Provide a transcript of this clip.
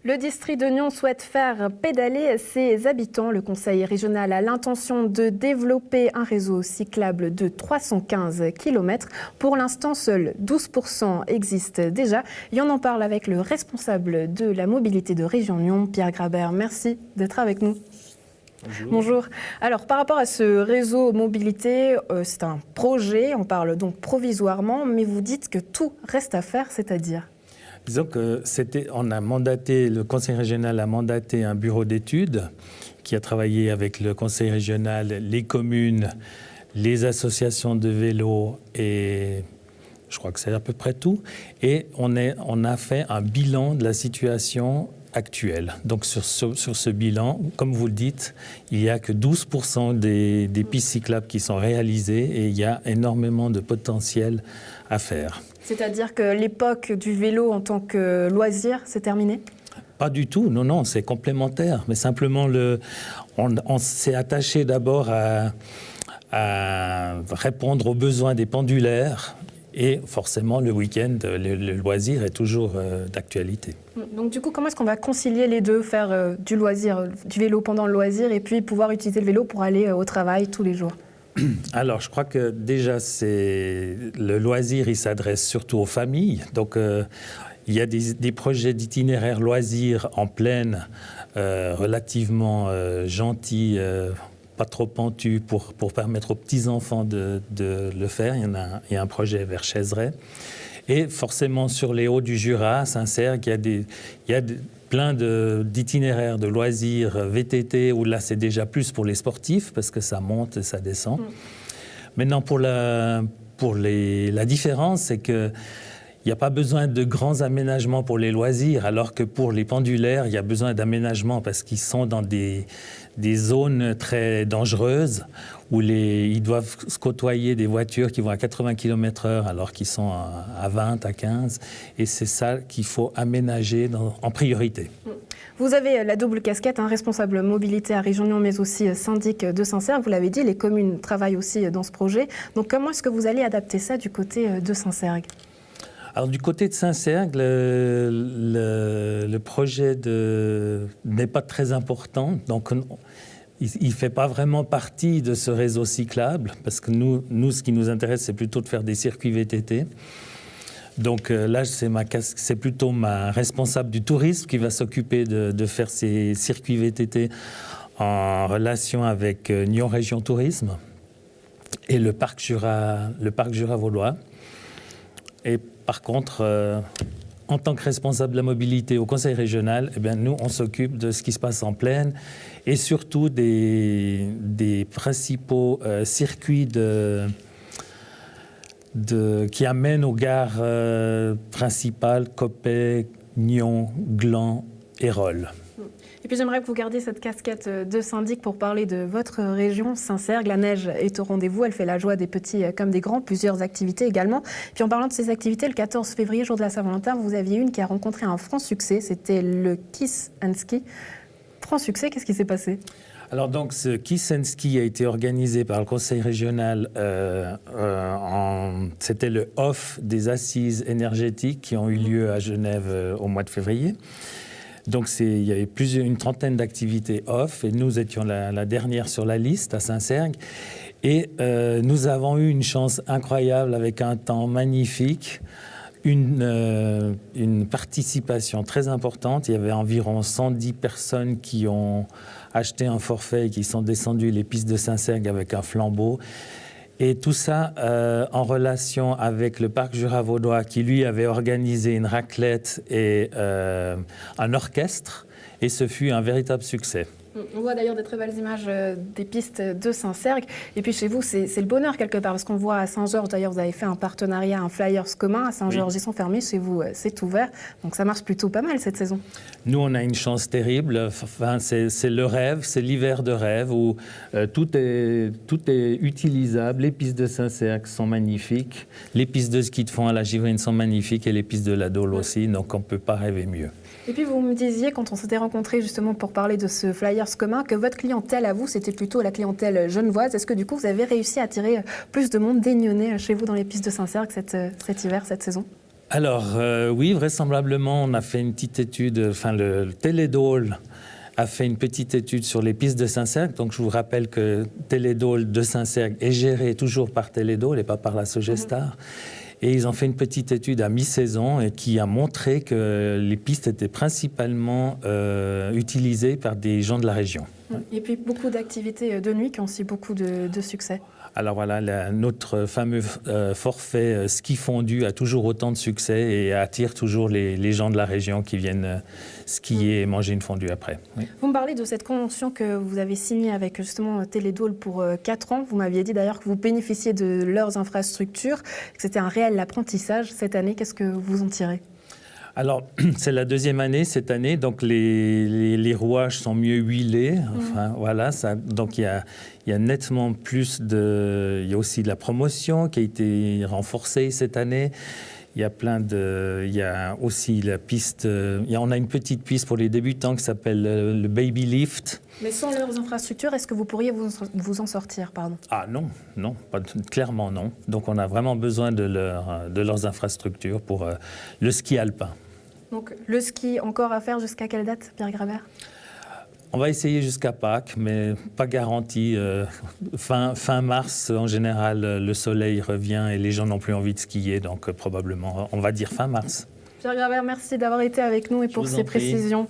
Le district de Nyon souhaite faire pédaler ses habitants. Le conseil régional a l'intention de développer un réseau cyclable de 315 km. Pour l'instant, seuls 12% existent déjà. Et on en parle avec le responsable de la mobilité de Région Nyon, Pierre Grabert. Merci d'être avec nous. Bonjour. Bonjour. Alors, par rapport à ce réseau mobilité, c'est un projet, on parle donc provisoirement, mais vous dites que tout reste à faire, c'est-à-dire ? Disons que le conseil régional a mandaté un bureau d'études qui a travaillé avec le conseil régional, les communes, les associations de vélo et je crois que c'est à peu près tout. Et on a fait un bilan de la situation actuelle. Donc sur ce bilan, comme vous le dites, il n'y a que 12% des pistes cyclables qui sont réalisées et il y a énormément de potentiel à faire. C'est-à-dire que l'époque du vélo en tant que loisir, c'est terminé ? Pas du tout, non, c'est complémentaire. Mais simplement, on s'est attaché d'abord à répondre aux besoins des pendulaires. Et forcément, le week-end, le loisir est toujours d'actualité. Donc du coup, comment est-ce qu'on va concilier les deux, faire du loisir, du vélo pendant le loisir et puis pouvoir utiliser le vélo pour aller au travail tous les jours ? Alors, je crois que déjà, le loisir, il s'adresse surtout aux familles. Donc, il y a des projets d'itinéraires loisirs en plaine, relativement gentils, pas trop pentus, pour permettre aux petits-enfants de le faire. Il y a un projet vers Chaiseray. Et forcément, sur les hauts du Jura, à Saint-Cergue, il y a plein d'itinéraires de loisirs VTT, où là, c'est déjà plus pour les sportifs, parce que ça monte et ça descend. Maintenant, pour la différence, c'est qu'il n'y a pas besoin de grands aménagements pour les loisirs, alors que pour les pendulaires, il y a besoin d'aménagements, parce qu'ils sont dans des zones très dangereuses, où ils doivent se côtoyer des voitures qui vont à 80 km/h alors qu'ils sont à 20, à 15. Et c'est ça qu'il faut aménager en priorité. Vous avez la double casquette, responsable mobilité à Région Nyon, mais aussi syndic de Saint-Cergue. Vous l'avez dit, les communes travaillent aussi dans ce projet. Donc comment est-ce que vous allez adapter ça du côté de Saint-Cergue ? Alors du côté de Saint-Cergue, le projet n'est pas très important. Donc il ne fait pas vraiment partie de ce réseau cyclable, parce que nous, ce qui nous intéresse, c'est plutôt de faire des circuits VTT. Donc là, c'est plutôt ma responsable du tourisme qui va s'occuper de faire ces circuits VTT en relation avec Nyon Région Tourisme et le parc Jura Vaudois. Et par contre, en tant que responsable de la mobilité au conseil régional, nous, on s'occupe de ce qui se passe en plaine et surtout des principaux circuits qui amènent aux gares principales, Coppet, Nyon, Gland et Rolle. Et puis j'aimerais que vous gardiez cette casquette de syndic pour parler de votre région, Saint-Cergue. La neige est au rendez-vous, elle fait la joie des petits comme des grands, plusieurs activités également. Puis en parlant de ces activités, le 14 février, jour de la Saint-Valentin, vous aviez une qui a rencontré un franc succès, c'était le Kiss and Ski. Franc succès, qu'est-ce qui s'est passé ? Alors donc ce Kiss and Ski a été organisé par le conseil régional, c'était le off des assises énergétiques qui ont eu lieu à Genève au mois de février. Donc il y avait une trentaine d'activités off et nous étions la dernière sur la liste à Saint-Cergue. Et nous avons eu une chance incroyable avec un temps magnifique, une participation très importante. Il y avait environ 110 personnes qui ont acheté un forfait et qui sont descendues les pistes de Saint-Cergue avec un flambeau. Et tout ça en relation avec le parc Jura Vaudois qui, lui, avait organisé une raclette et un orchestre. Et ce fut un véritable succès. On voit d'ailleurs des très belles images des pistes de Saint-Cergue. Et puis chez vous, c'est le bonheur quelque part, parce qu'on voit à Saint-Georges, d'ailleurs, vous avez fait un partenariat, un flyers commun. À Saint-Georges, ils sont fermés. Chez vous, c'est ouvert. Donc ça marche plutôt pas mal cette saison. Nous, on a une chance terrible. Enfin, c'est le rêve, c'est l'hiver de rêve où tout est utilisable. Les pistes de Saint-Cergue sont magnifiques. Les pistes de ski de fond à la Givrine sont magnifiques et les pistes de la Dole aussi. Donc on ne peut pas rêver mieux. Et puis vous me disiez, quand on s'était rencontrés justement pour parler de ce Flyers commun, que votre clientèle à vous, c'était plutôt la clientèle genevoise. Est-ce que du coup, vous avez réussi à attirer plus de monde des Nyonnais chez vous dans les pistes de Saint-Cergue cet hiver, cette saison ? Alors, oui, vraisemblablement, on a fait une petite étude, enfin le Télédôle a fait une petite étude sur les pistes de Saint-Cergue. Donc, je vous rappelle que Télédôle de Saint-Cergue est géré toujours par Télédôle et pas par la Sogestar. Et ils ont fait une petite étude à mi-saison et qui a montré que les pistes étaient principalement utilisées par des gens de la région. Et puis beaucoup d'activités de nuit qui ont aussi beaucoup de succès. Alors voilà, notre fameux forfait ski fondu a toujours autant de succès et attire toujours les gens de la région qui viennent skier et manger une fondue après. Oui. Vous me parlez de cette convention que vous avez signée avec justement Télédôle pour 4 ans. Vous m'aviez dit d'ailleurs que vous bénéficiez de leurs infrastructures, que c'était un réel apprentissage cette année. Qu'est-ce que vous en tirez ? Alors, c'est la deuxième année cette année, donc les rouages sont mieux huilés. Enfin, voilà, donc il y a nettement plus il y a aussi de la promotion qui a été renforcée cette année. Il y a aussi la piste, on a une petite piste pour les débutants qui s'appelle le Baby Lift. Mais sans leurs infrastructures, est-ce que vous pourriez vous en sortir, pardon ? Ah non, clairement non. Donc on a vraiment besoin de leurs infrastructures pour le ski alpin. Donc le ski encore à faire jusqu'à quelle date, Pierre Grabert ? On va essayer jusqu'à Pâques, mais pas garanti. Fin mars, en général, le soleil revient et les gens n'ont plus envie de skier, donc probablement, on va dire fin mars. Pierre Grabert, merci d'avoir été avec nous et pour ces précisions.